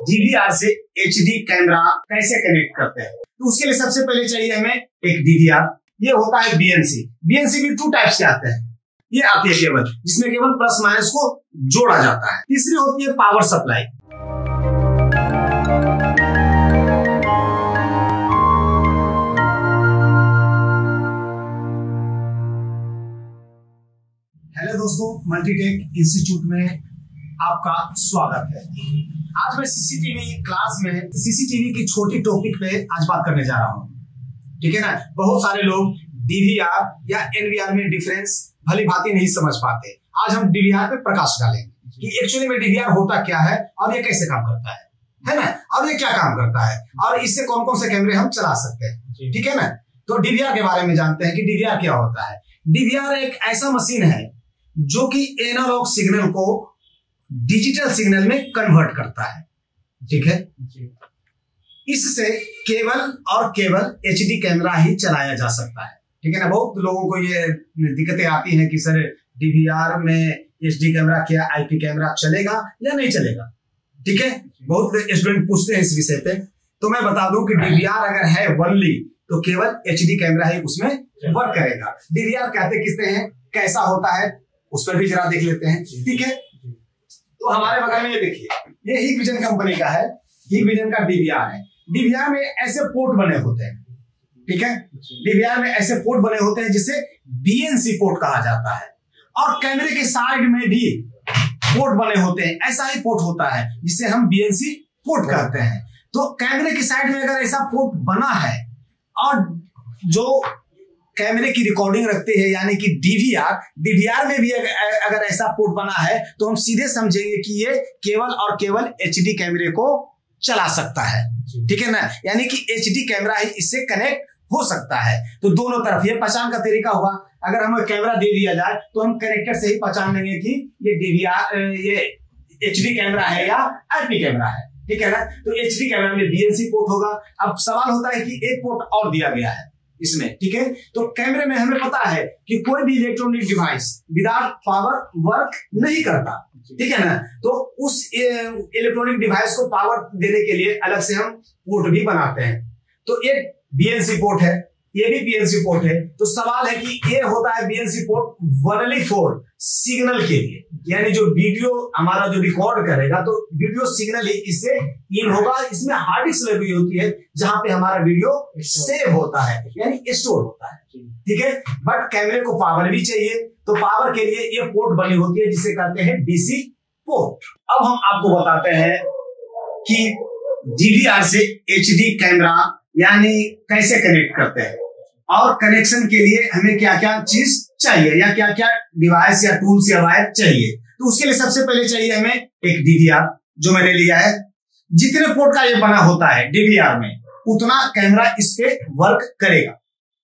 DVR से HD camera कैसे connect करते हैं। तो उसके लिए सबसे पहले चाहिए हमें एक डीवीआर। ये होता है बीएनसी। बीएनसी भी 2 टाइप्स के आते हैं। ये आती है केबल जिसमें केवल प्लस माइनस को जोड़ा जाता है। तीसरी होती है पावर सप्लाई। हेलो दोस्तों, मल्टीटेक इंस्टीट्यूट में आपका स्वागत है। आज मैं सीसीटीवी क्लास में सीसीटीवी की छोटी टॉपिक पे आज बात करने जा रहा हूँ। ठीक है ना। बहुत सारे लोग डीवीआर या एनवीआर में डिफरेंस भली भांति नहीं समझ पाते। आज हम डीवीआर पे प्रकाश डालेंगे कि एक्चुअली में डीवीआर होता क्या है और ये कैसे काम करता है ना, और ये क्या काम करता है और इससे कौन कौन से कैमरे हम चला सकते हैं। ठीक है ना। तो डीवीआर के बारे में जानते हैं कि डीवीआर क्या होता है। डीवीआर एक ऐसा मशीन है जो कि एनालॉग सिग्नल को डिजिटल सिग्नल में कन्वर्ट करता है। ठीक है। इससे केवल और केवल एचडी कैमरा ही चलाया जा सकता है। ठीक है ना। बहुत लोगों को ये दिक्कतें आती हैं कि सर डीवीआर में एचडी कैमरा क्या आईपी कैमरा चलेगा या नहीं चलेगा। ठीक है। बहुत स्टूडेंट पूछते हैं इस विषय पे। तो मैं बता दूं कि डीवीआर अगर है ओनली तो केवल एचडी कैमरा ही उसमें वर्क करेगा। डीवीआर कहते किसते हैं, कैसा होता है, उस पर भी जरा देख लेते हैं। ठीक है। तो हमारे बगल में ये देखिए, ये हिकविजन कंपनी का है। हिकविजन का डीवीआर है। डीवीआर में ऐसे पोर्ट बने होते हैं। ठीक है। डीवीआर में ऐसे पोर्ट बने होते हैं जिसे बीएनसी पोर्ट कहा जाता है। और कैमरे के साइड में भी पोर्ट बने होते हैं। ऐसा ही पोर्ट होता है जिसे हम बीएनसी पोर्ट कहते हैं। तो कैमरे के साइड में अगर ऐसा पोर्ट बना है और जो कैमरे की रिकॉर्डिंग रखते हैं यानी कि डीवीआर में भी अगर ऐसा पोर्ट बना है तो हम सीधे समझेंगे कि ये केवल और केवल एचडी कैमरे को चला सकता है। ठीक है ना। यानी कि एचडी कैमरा ही इससे कनेक्ट हो सकता है। तो दोनों तरफ ये पहचान का तरीका हुआ। अगर हमें कैमरा दे दिया जाए तो हम कनेक्टर से ही पहचान लेंगे कि ये डीवीआर ये एचडी कैमरा है या आईपी कैमरा है। ठीक है ना। तो एचडी कैमरा में बीएनसी पोर्ट होगा। अब सवाल होता है कि एक पोर्ट और दिया गया है इसमें। ठीक है। तो कैमरे में हमें पता है कि कोई भी electronic device without power work नहीं करता। ठीक है ना। तो उस इलेक्ट्रॉनिक डिवाइस को पावर देने के लिए अलग से हम पोर्ट भी बनाते हैं। तो एक बीएनसी पोर्ट है, ये भी बीएनसी पोर्ट है। तो सवाल है कि ये होता है BNC port only for signal के लिए, यानी जो वीडियो हमारा जो रिकॉर्ड करेगा तो वीडियो सिग्नल ही इससे इन होगा। इसमें हार्ड डिस्क लगी होती है जहां पे हमारा वीडियो सेव होता है यानी स्टोर होता है। ठीक है। बट कैमरे को पावर भी चाहिए, तो पावर के लिए ये पोर्ट बनी होती है जिसे कहते हैं डीसी पोर्ट। अब हम आपको बताते हैं कि डीवीआर से एचडी कैमरा यानी कैसे कनेक्ट करते हैं और कनेक्शन के लिए हमें क्या क्या चीज चाहिए या क्या क्या डिवाइस या टूल्स या वायर चाहिए। तो उसके लिए सबसे पहले चाहिए हमें एक डीवीआर, जो मैंने लिया है। जितने पोर्ट का ये बना होता है डीवीआर में उतना कैमरा इस पे वर्क करेगा।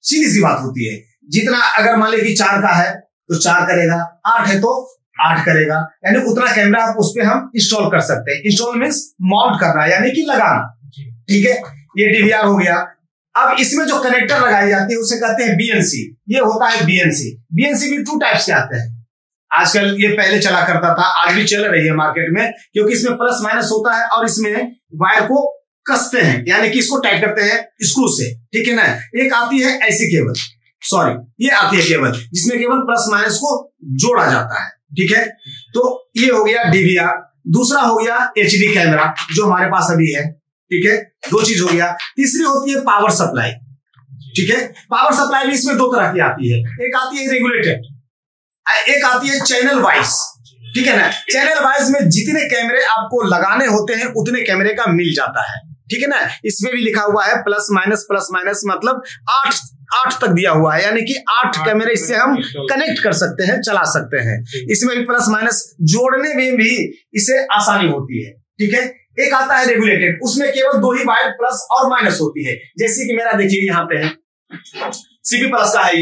सीधी सी बात होती है। जितना अगर मान लीजिए 4 का है तो 4 करेगा, 8 है तो 8 करेगा, यानी उतना कैमरा उस पे हम इंस्टॉल कर सकते हैं। इंस्टॉल मीन्स माउंट करना यानी कि लगाना। ठीक है। ये डीवीआर हो गया। अब इसमें जो कनेक्टर लगाई जाती है उसे कहते हैं बीएनसी। ये होता है बीएनसी। बीएनसी भी 2 टाइप्स के आते हैं। आजकल ये पहले चला करता था, आज भी चल रही है मार्केट में, क्योंकि इसमें प्लस माइनस होता है और इसमें वायर को कसते हैं यानी कि इसको टाइट करते हैं स्क्रू से। ठीक है ना। एक आती है ऐसी केबल, ये आती है केबल जिसमें केवल प्लस माइनस को जोड़ा जाता है। ठीक है। तो ये हो गया डीवीआर। दूसरा हो गया एचडी कैमरा जो हमारे पास अभी है। ठीक है। 2 चीज हो गया। तीसरी होती है पावर सप्लाई। ठीक है। पावर सप्लाई भी इसमें 2 तरह की आती है। एक आती है रेगुलेटेड, एक आती है चैनल वाइज। ठीक है ना। चैनल वाइज में जितने कैमरे आपको लगाने होते हैं उतने कैमरे का मिल जाता है। ठीक है ना। इसमें भी लिखा हुआ है प्लस माइनस मतलब 8 तक दिया हुआ है, यानी कि 8 कैमरे इससे हम कनेक्ट कर सकते हैं, चला सकते हैं। इसमें भी प्लस माइनस जोड़ने में भी इसे आसानी होती है। ठीक है। एक आता है रेगुलेटेड, उसमें केवल 2 ही वायर प्लस और माइनस होती है। जैसे कि मेरा देखिए यहाँ पे है सीपी प्लस का है,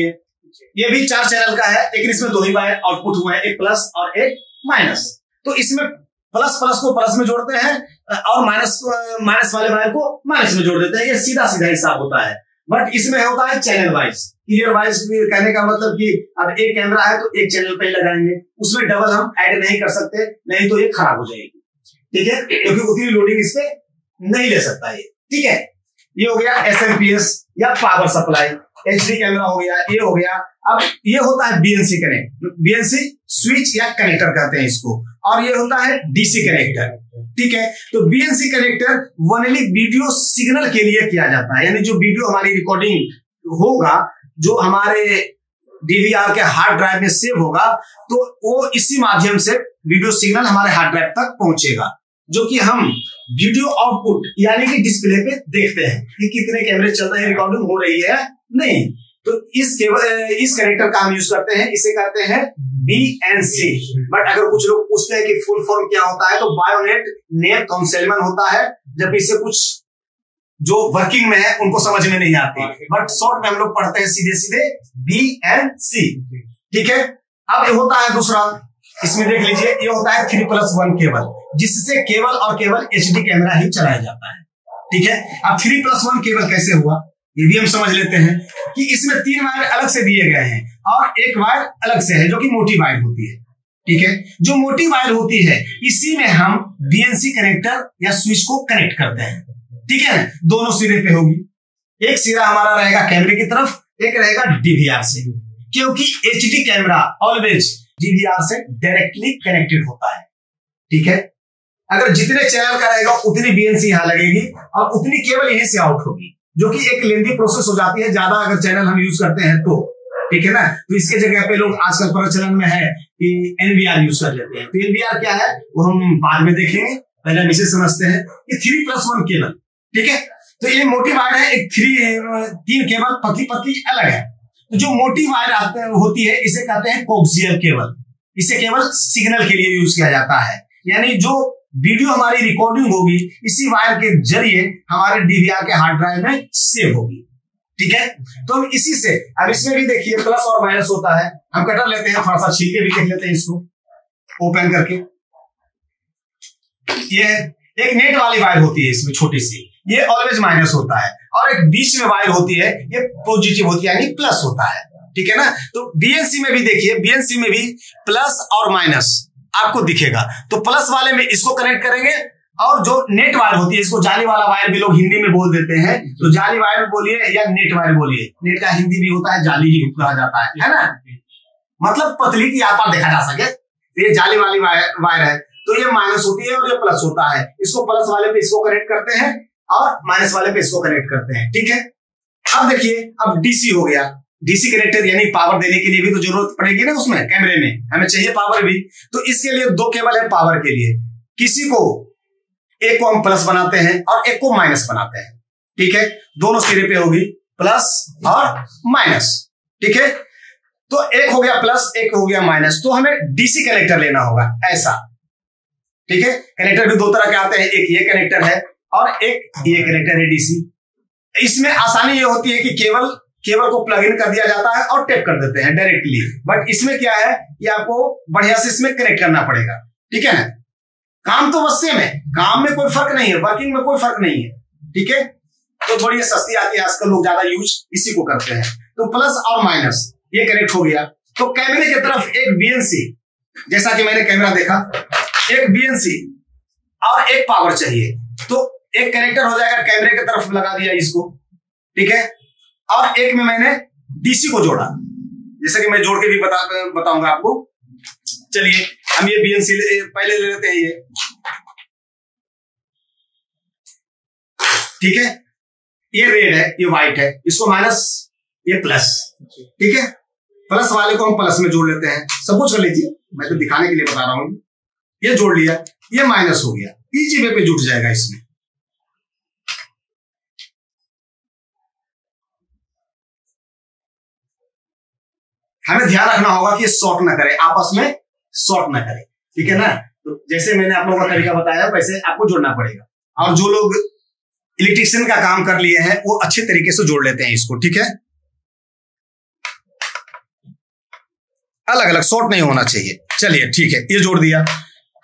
ये भी 4 चैनल का है, लेकिन इसमें 2 ही वायर आउटपुट हुए हैं, एक प्लस और एक माइनस। तो इसमें प्लस को प्लस में जोड़ते हैं और माइनस वाले वायर को माइनस में जोड़ देते हैं। ये सीधा हिसाब होता है। बट इसमें होता है चैनल वाइज। क्लियर वाइज कहने का मतलब कि अब एक कैमरा है तो एक चैनल पे लगाएंगे, उसमें डबल हम ऐड नहीं कर सकते, नहीं तो ये खराब हो जाएगी। ठीक है, क्योंकि उतनी लोडिंग इस पे नहीं ले सकता ये। ठीक है, ये हो गया एसएमपीएस या पावर सप्लाई। एचडी कैमरा हो गया, ये हो गया। अब ये होता है बीएनसी कनेक्ट, बीएनसी स्विच या कनेक्टर कहते हैं इसको, और ये होता है डीसी कनेक्टर। ठीक है, तो BNC connector only video signal के लिए किया जाता है, यानी जो वीडियो हमारी रिकॉर्डिंग होगा, जो हमारे डीवीआर के हार्ड ड्राइव में सेव होगा, तो वो इसी माध्यम से वीडियो सिग्नल हमारे हार्ड ड्राइव तक पहुंचेगा, जो कि हम वीडियो आउटपुट यानी कि डिस्प्ले पे देखते हैं कि कितने कैमरे चल रहे हैं, रिकॉर्डिंग हो रही है नहीं। तो इस कनेक्टर का हम यूज करते हैं, इसे कहते हैं बीएनसी। बट अगर कुछ लोग पूछते हैं कि फुल फॉर्म क्या होता है, तो बायोनेट नेट काउंसिलमैन होता है, जब इससे कुछ जो वर्किंग में है उनको समझ में नहीं आती, बट शॉर्ट में हम लोग पढ़ते हैं सीधे सीधे बीएनसी। ठीक है, अब ये होता है दूसरा, इसमें देख लीजिए, ये होता है 3+1 केबल, जिससे केवल और केवल एचडी कैमरा ही चलाया जाता है। ठीक है, अब 3+1 केबल कैसे हुआ ये भी हम समझ लेते हैं कि इसमें 3 वायर अलग से दिए गए हैं और एक वायर अलग से है, जो कि मोटी वायर होती है। ठीक है, जो मोटी वायर होती है इसी में हम बीएनसी कनेक्टर या स्विच को कनेक्ट करते हैं। ठीक है, दोनों सिरे पे होगी, एक सिरा हमारा रहेगा कैमरे की तरफ, एक रहेगा डीवीआर से, क्योंकि एचडी कैमरा ऑलवेज डीवीआर से डायरेक्टली कनेक्टेड होता है। ठीक है, अगर जितने चैनल का रहेगा उतनी बीएनसी यहां लगेगी और उतनी केवल यहीं से आउट होगी, जो कि एक लेंथी प्रोसेस हो जाती है ज्यादा अगर चैनल हम यूज करते हैं तो। ठीक है ना, तो इसके जगह पे लोग आजकल प्रचलन में है कि एनवीआर यूज कर लेते हैं। तो एनवीआर क्या है वो हम बाद में देखेंगे, पहले हम इसे समझते हैं। ये 3+1 केबल, ठीक है, तो ये मोटी वायर है, एक 3 केबल पतली पतली अलग है। तो जो मोटी वायर होती है इसे कहते हैं कोक्सियल केबल, इसे केवल सिग्नल के लिए यूज किया जाता है, यानी जो वीडियो हमारी रिकॉर्डिंग होगी इसी वायर के जरिए हमारे डीवीआर के हार्ड ड्राइव में सेव होगी। ठीक है, तो हम इसी से, अब इसमें भी देखिए प्लस और माइनस होता है, हम कटर लेते हैं, थोड़ा सा छील के भी देख लेते हैं इसको ओपन करके। ये एक नेट वाली वायर होती है इसमें छोटी सी, ये ऑलवेज माइनस होता है, और एक बीच में वायर होती है ये पॉजिटिव होती है, यानी प्लस होता है। ठीक है ना, तो बीएनसी में भी देखिए, बीएनसी में भी प्लस और माइनस आपको दिखेगा। तो प्लस वाले में इसको कनेक्ट करेंगे, और जो नेट वायर होती है, इसको जाली वाला वायर भी लोग हिंदी में बोल देते हैं, तो जाली वायर बोलिए या नेट वायर बोलिए, नेट का हिंदी भी होता है जाली ही कहा जाता है ना, मतलब पतली की आपार देखा जा सके। ये जाली वाली वायर है, तो ये माइनस होती है और ये प्लस होता है, इसको प्लस वाले पे इसको कनेक्ट करते हैं और माइनस वाले पे इसको कनेक्ट करते हैं। ठीक है, अब देखिए, अब डीसी हो गया, डीसी कनेक्टर यानी पावर देने के लिए भी तो जरूरत पड़ेगी ना, उसमें कैमरे में हमें चाहिए पावर भी, तो इसके लिए 2 केबल है पावर के लिए। किसी को एक को हम प्लस बनाते हैं और एक को माइनस बनाते हैं। ठीक है, दोनों सिरे पे होगी प्लस और माइनस। ठीक है, तो एक हो गया प्लस, एक हो गया माइनस, तो हमें डीसी कनेक्टर लेना होगा ऐसा। ठीक है, कनेक्टर भी 2 तरह के आते हैं, एक ये कनेक्टर है और एक ये कनेक्टर है डीसी। इसमें आसानी ये होती है कि केबल को प्लग इन कर दिया जाता है और टेप कर देते हैं डायरेक्टली, बट इसमें क्या है कि आपको बढ़िया से इसमें कनेक्ट करना पड़ेगा। ठीक है ना, काम तो बस सेम है, काम में कोई फर्क नहीं है, वर्किंग में कोई फर्क नहीं है। ठीक है, तो थोड़ी सस्ती आती है आजकल, लोग ज्यादा यूज इसी को करते हैं। तो प्लस और माइनस ये कनेक्ट हो गया, तो कैमरे की तरफ एक बीएनसी, जैसा कि मैंने कैमरा देखा, एक बीएनसी और एक पावर चाहिए, तो एक कनेक्टर हो जाएगा कैमरे की तरफ लगा दिया इसको। ठीक है, और एक में मैंने डीसी को जोड़ा, जैसे कि मैं जोड़ के भी बताऊंगा आपको। चलिए हम ये बीएनसी पहले ले लेते हैं ये। ठीक है, ये रेड है, ये व्हाइट है, इसको माइनस, ये प्लस। ठीक है, प्लस वाले को हम प्लस में जोड़ लेते हैं, सब कुछ कर लीजिए, मैं तो दिखाने के लिए बता रहा हूं। ये जोड़ लिया, ये माइनस हो गया, इजी वे पे जुट जाएगा इसमें। हमें ध्यान रखना होगा कि शॉर्ट ना करे, आपस में शॉर्ट ना करे। ठीक है ना, तो जैसे मैंने आप लोगों का तरीका बताया वैसे आपको जोड़ना पड़ेगा, और जो लोग इलेक्ट्रिशियन का काम कर लिए हैं वो अच्छे तरीके से जोड़ लेते हैं इसको। ठीक है, अलग अलग शॉर्ट नहीं होना चाहिए। चलिए ठीक है, ये जोड़ दिया।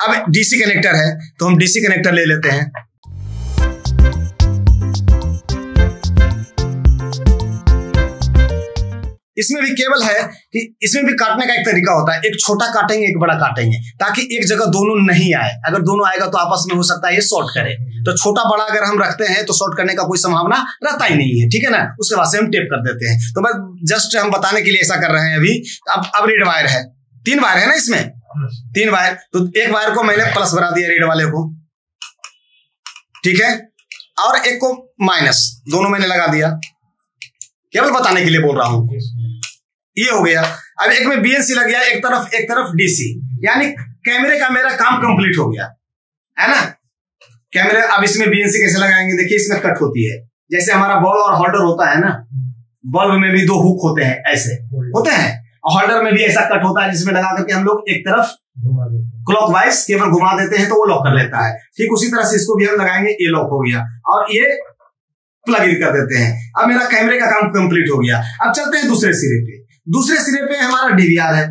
अब डीसी कनेक्टर है तो हम डीसी कनेक्टर ले लेते हैं। इसमें भी केबल है कि इसमें भी काटने का एक तरीका होता है, एक छोटा काटेंगे एक बड़ा काटेंगे, ताकि एक जगह दोनों नहीं आए। अगर दोनों आएगा तो आपस में हो सकता है ये शॉर्ट करे, तो छोटा बड़ा अगर हम रखते हैं तो शॉर्ट करने का कोई संभावना रहता ही नहीं है, ठीक है ना। उसके बाद से हम टेप कर देते हैं। तो बस जस्ट हम बताने के लिए ऐसा कर रहे हैं अभी। अब रेड वायर है, 3 वायर है ना इसमें, 3 वायर, तो एक वायर को मैंने प्लस बना दिया रेड वाले को, ठीक है, और एक को माइनस, दोनों मैंने लगा दिया, केवल बताने के लिए बोल रहा हूं। ये हो गया। अब एक में बीएनसी लग गया, एक तरफ डीसी, यानी कैमरे का मेरा काम कंप्लीट हो गया, है ना। कैमरे अब इसमें बीएनसी कैसे लगाएंगे, देखिए इसमें कट होती है, जैसे हमारा बॉल और होल्डर होता है ना, बल्ब में भी 2 हुक होते हैं, ऐसे होते हैं, और होल्डर में भी ऐसा कट होता है जिसमें लगा करके हम लोग एक तरफ क्लॉकवाइज केबल घुमा देते हैं तो वो लॉक कर लेता है। ठीक उसी तरह से इसको भी हम लगाएंगे, ये लॉक हो गया और ये प्लग इन कर देते हैं। अब मेरा कैमरे का काम कंप्लीट हो गया। अब चलते हैं दूसरे सिरे पे। दूसरे सिरे पे हमारा डीवीआर है,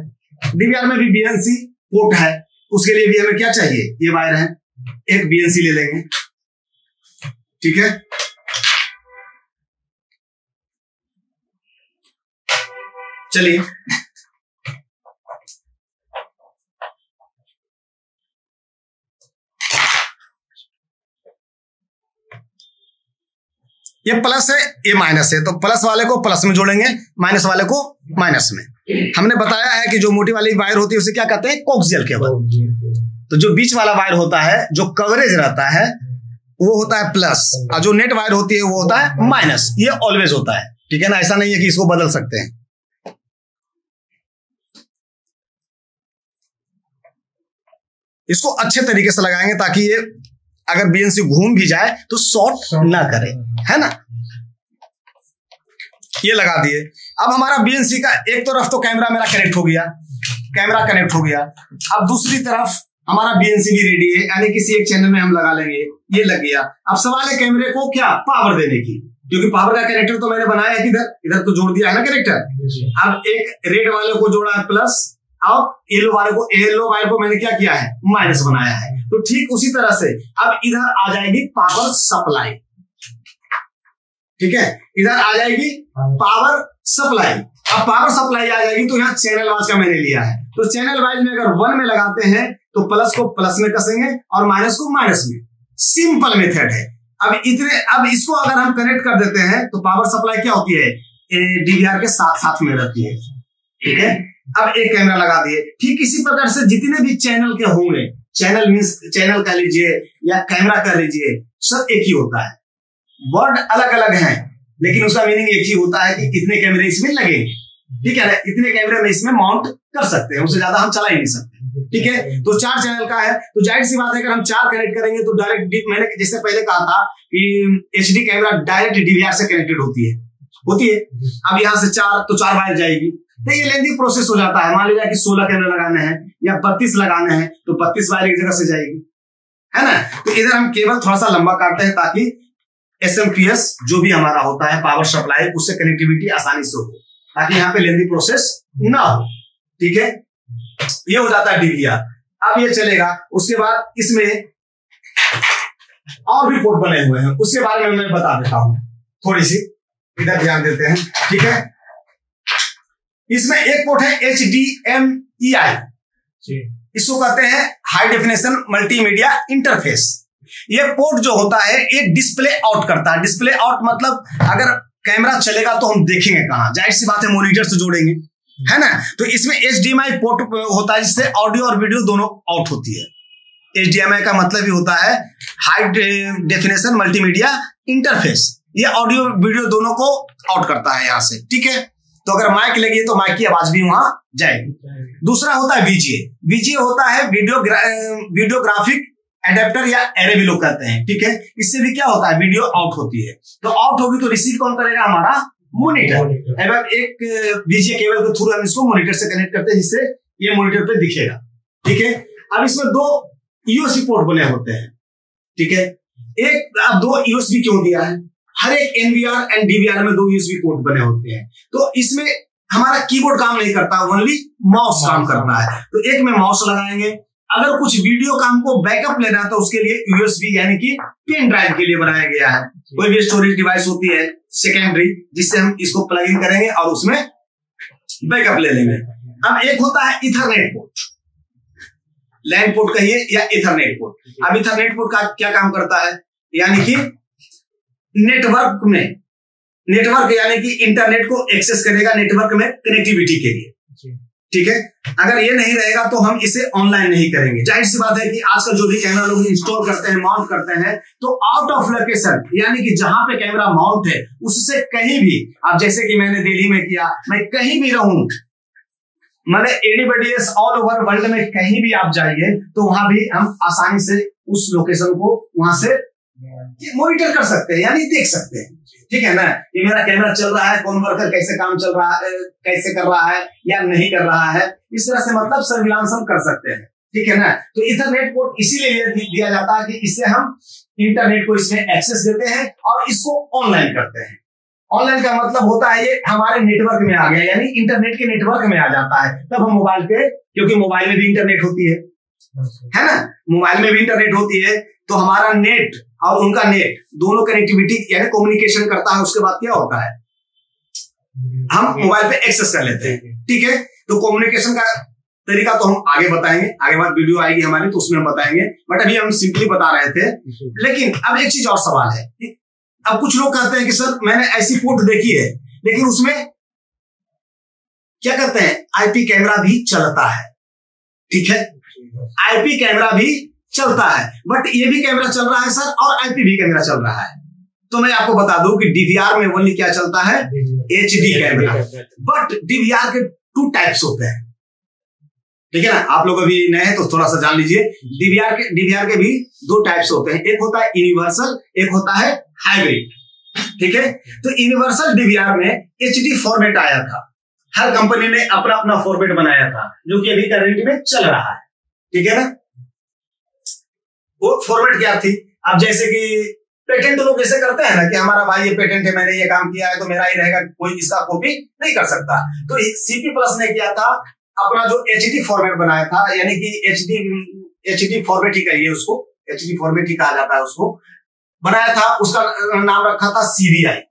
डीवीआर में भी बीएनसी पोर्ट है, उसके लिए भी हमें क्या चाहिए, ये वायर है, एक बीएनसी ले लेंगे, ठीक है। चलिए ये प्लस है ये माइनस है, तो प्लस वाले को प्लस में जोड़ेंगे, माइनस वाले को माइनस में। हमने बताया है कि जो मोटी वाली वायर होती है उसे क्या कहते हैं, कोक्सियल केबल। तो जो बीच वाला वायर होता है, जो कवरेज रहता है, वो होता है प्लस, और जो नेट वायर होती है वो होता है माइनस। ये ऑलवेज होता है, ठीक है ना, ऐसा नहीं है कि इसको बदल सकते हैं। इसको अच्छे तरीके से लगाएंगे ताकि ये अगर बीएनसी घूम भी जाए तो शॉर्ट ना करे, है ना। ये लगा दिए। अब हमारा बीएनसी का एक तरफ तो कैमरा मेरा कनेक्ट हो गया, कैमरा कनेक्ट हो गया। अब दूसरी तरफ हमारा बीएनसी भी रेडी है, यानी किसी एक चैनल में हम लगा लेंगे, ये लग गया। अब सवाल है कैमरे को क्या पावर देने की, क्योंकि पावर का कनेक्टर तो मैंने बनाया है किधर, इधर तो जोड़ दिया है ना कनेक्टर। अब एक रेड वाले को जोड़ा है प्लस, और येलो वायर को मैंने क्या किया है, माइनस बनाया है। तो ठीक उसी तरह से अब इधर आ जाएगी पावर सप्लाई, ठीक है, इधर आ जाएगी पावर सप्लाई। अब पावर सप्लाई आ जाएगी तो यहाँ चैनल वाइज का मैंने लिया है, तो चैनल वाइज में अगर 1 में लगाते हैं तो प्लस को प्लस में कसेंगे और माइनस को माइनस में। सिंपल मेथड है। अब इसको अगर हम कनेक्ट कर देते हैं तो पावर सप्लाई क्या होती है, डीवीआर के साथ साथ में रहती है, ठीक है। अब एक कैमरा लगा दिए। ठीक इसी प्रकार से जितने भी चैनल के होंगे, चैनल मींस चैनल कह लीजिए या कैमरा कह लीजिए, सब एक ही होता है। वर्ड अलग अलग हैं लेकिन उसका मीनिंग एक ही होता है कि इतने कैमरे इसमें लगेंगे, ठीक है ना, इतने कैमरे में इसमें माउंट कर सकते हैं, उससे ज्यादा हम चला ही नहीं सकते, ठीक है। तो 4 चैनल का है, तो जाहिर सी बात है अगर हम 4 कनेक्ट करेंगे तो डायरेक्ट, मैंने जैसे पहले कहा था कि एचडी कैमरा डायरेक्ट डीवीआर से कनेक्टेड होती है। अब यहाँ से 4 तो 4 वायर जाएगी, तो ये लेंदी प्रोसेस हो जाता है। मान लीजिए कि 16 कैमरे लगाने हैं या 32 लगाने हैं तो 32 वायर एक जगह से जाएगी, है ना। तो इधर हम केवल थोड़ा सा लंबा काटते हैं ताकि एसएमपीएस जो भी हमारा होता है पावर सप्लाई, उससे कनेक्टिविटी आसानी से हो, ताकि यहाँ पे लेंदी प्रोसेस ना हो, ठीक है। ये हो जाता है डीवीआर। अब ये चलेगा। उसके बाद इसमें और भी पोर्ट बने हुए हैं, उसके बारे में मैं बता देता हूं, थोड़ी सी इधर ध्यान देते हैं, ठीक है। इसमें एक पोर्ट है HDMI, इसको कहते हैं हाई डेफिनेशन मल्टीमीडिया इंटरफेस। ये पोर्ट जो होता है ये डिस्प्ले आउट करता है। डिस्प्ले आउट मतलब अगर कैमरा चलेगा तो हम देखेंगे कहां, जाहिर सी बात है मॉनिटर से जोड़ेंगे, है ना। तो इसमें HDMI पोर्ट होता है जिससे ऑडियो और वीडियो दोनों आउट होती है। HDMI का मतलब ही होता है हाई डेफिनेशन मल्टीमीडिया इंटरफेस। ये ऑडियो वीडियो दोनों को आउट करता है यहां से, ठीक है। तो अगर माइक लगी है तो माइक की आवाज भी वहां जाएगी। दूसरा होता है VGA होता है वीडियोग्राफिक एडेप्टर या एरे भी लोग कहते हैं, ठीक है। इससे भी क्या होता है, वीडियो आउट होती है, तो आउट होगी तो रिसीव कौन करेगा, हमारा मॉनिटर। एवं एक VGA केबल के थ्रू हम इसको मॉनिटर से कनेक्ट करते हैं जिससे ये मॉनिटर पे दिखेगा, ठीक है। अब इसमें 2 USB पोर्ट बने होते हैं, ठीक है। अब 2 USB क्यों दिया है, हर एक NVR एंड DVR में 2 USB पोर्ट बने होते हैं। तो इसमें हमारा कीबोर्ड काम नहीं करता, ओनली माउस काम करता है। तो एक में माउस लगाएंगे। अगर कुछ वीडियो का हमको बैकअप लेना है तो उसके लिए USB यानी कि पेन ड्राइव के लिए बनाया गया है। कोई भी स्टोरेज डिवाइस होती है सेकेंडरी, जिससे हम इसको प्लग इन करेंगे और उसमें बैकअप ले लेंगे। अब एक होता है इथरनेट पोर्ट, लैन पोर्ट कहिए या इथरनेट पोर्ट। अब इथरनेट पोर्ट का क्या काम करता है, यानी कि नेटवर्क यानी कि इंटरनेट को एक्सेस करेगा नेटवर्क में कनेक्टिविटी के लिए। ठीक है, अगर ये नहीं रहेगा तो हम इसे ऑनलाइन नहीं करेंगे। जाहिर सी बात है कि आजकल जो भी कैमरा लोग इंस्टॉल करते हैं, माउंट करते हैं, तो आउट ऑफ लोकेशन यानी कि जहां पे कैमरा माउंट है उससे कहीं भी, अब जैसे कि मैंने दिल्ली में किया, मैं कहीं भी रहूं, मैंने एनीबॉडीज ऑल ओवर वर्ल्ड में कहीं भी आप जाइए तो वहां भी हम आसानी से उस लोकेशन को वहां से मॉनिटर कर सकते हैं, यानी देख सकते हैं। ठीक है ना, ये मेरा कैमरा चल रहा है, कौन वर्कर कैसे काम चल रहा है, कैसे कर रहा है या नहीं कर रहा है, इस तरह से मतलब सर्विलांस हम कर सकते हैं। ठीक है ना, तो इथरनेट पोर्ट इसीलिए दिया जाता है कि इससे हम इंटरनेट को इसमें एक्सेस देते हैं और इसको ऑनलाइन करते हैं। ऑनलाइन का मतलब होता है ये हमारे नेटवर्क में आ गया, यानी इंटरनेट के नेटवर्क में आ जाता है। तब हम मोबाइल पे, क्योंकि मोबाइल में भी इंटरनेट होती है ना, मोबाइल में भी इंटरनेट होती है, तो हमारा नेट और उनका नेट दोनों कनेक्टिविटी यानी कम्युनिकेशन करता है। उसके बाद क्या होता है, हम मोबाइल पे एक्सेस कर लेते हैं। ठीक है, तो कम्युनिकेशन का तरीका तो हम आगे बताएंगे, आगे बाद वीडियो आएगी हमारी तो उसमें हम बताएंगे, बट अभी हम सिंपली बता रहे थे। लेकिन अब एक चीज और सवाल है, अब कुछ लोग कहते हैं कि सर मैंने ऐसी पोर्ट देखी है, लेकिन उसमें क्या कहते हैं, आईपी कैमरा भी चलता है। ठीक है, आईपी कैमरा भी चलता है, बट ये भी कैमरा चल रहा है सर और आईपी भी कैमरा चल रहा है। तो मैं आपको बता दूं कि डीवीआर में ओनली क्या चलता है, एचडी कैमरा। बट डीवीआर के 2 टाइप्स होते हैं। ठीक है ना, आप लोग अभी नए हैं तो थोड़ा सा जान लीजिए। डीवीआर के भी 2 टाइप्स होते हैं, एक होता है यूनिवर्सल, एक होता है हाइब्रिड। ठीक है, तो यूनिवर्सल डीवीआर में एचडी फॉर्मेट आया था, हर कंपनी ने अपना अपना फॉर्मेट बनाया था, जो कि अभी करंट में चल रहा है। ठीक है ना, वो फॉर्मेट क्या थी, अब जैसे कि पेटेंट लोग ऐसे करते हैं ना कि हमारा भाई ये पेटेंट है, मैंने ये काम किया है तो मेरा ही रहेगा, कोई इसका कॉपी नहीं कर सकता। तो सीपी प्लस ने किया था, अपना जो एचडी फॉर्मेट बनाया था, यानी कि एचडी फॉर्मेट ही कहिए उसको, एचडी फॉर्मेट ही कहा जाता है उसको, बनाया था। उसका नाम रखा था सीबीआई,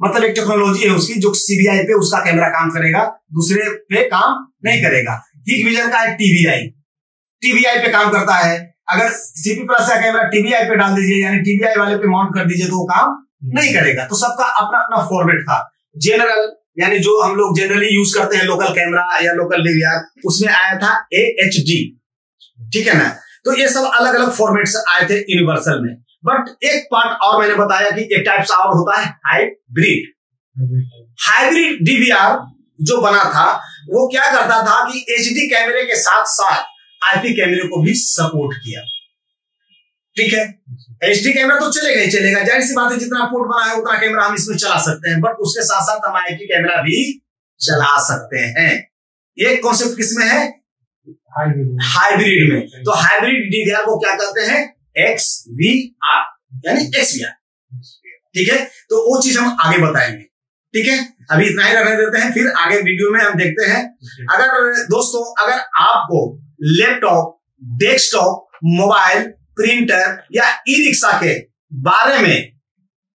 मतलब एक टेक्नोलॉजी है उसकी जो सीबीआई पे उसका कैमरा काम करेगा, दूसरे पे काम नहीं करेगा। हिकविजन का है टीवीआई पे काम करता है। अगर सीपी प्लस का कैमरा टीवीआई पे डाल दीजिए, यानी टीवीआई वाले पे माउंट कर दीजिए, तो वो काम नहीं करेगा। तो सबका अपना अपना फॉर्मेट था। जनरल यानी जो हम लोग जनरली यूज करते हैं, लोकल कैमरा या लोकल डीवीआर, उसमें आया था एएचडी। ठीक है ना, तो ये सब अलग अलग फॉर्मेट्स आए थे यूनिवर्सल में। बट एक पार्ट और मैंने बताया कि एक टाइप्स और होता है हाइब्रिड। हाइब्रिड डीवीआर जो बना था वो क्या करता था कि एचडी कैमरे के साथ साथ आईपी कैमरे को भी सपोर्ट किया। ठीक है, एचडी कैमरा तो चलेगा ही चलेगा, जाहिर सी बात है, जितना पोर्ट बना है उतना कैमरा हम इसमें चला सकते हैं, बट उसके साथ साथ हम आईपी कैमरा भी चला सकते हैं। ये कॉन्सेप्ट किसमें है, हाइब्रिड में। तो हाइब्रिड डीवीआर को क्या कहते हैं, XVR यानी XVR। ठीक है, तो वो चीज हम आगे बताएंगे। ठीक है, अभी इतना ही रहने देते हैं, फिर आगे वीडियो में हम देखते हैं। अगर दोस्तों, अगर आपको लैपटॉप, डेस्कटॉप, मोबाइल, प्रिंटर या ई रिक्शा के बारे में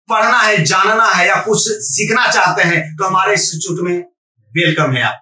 पढ़ना है, जानना है या कुछ सीखना चाहते हैं तो हमारे इंस्टीट्यूट में वेलकम है आप।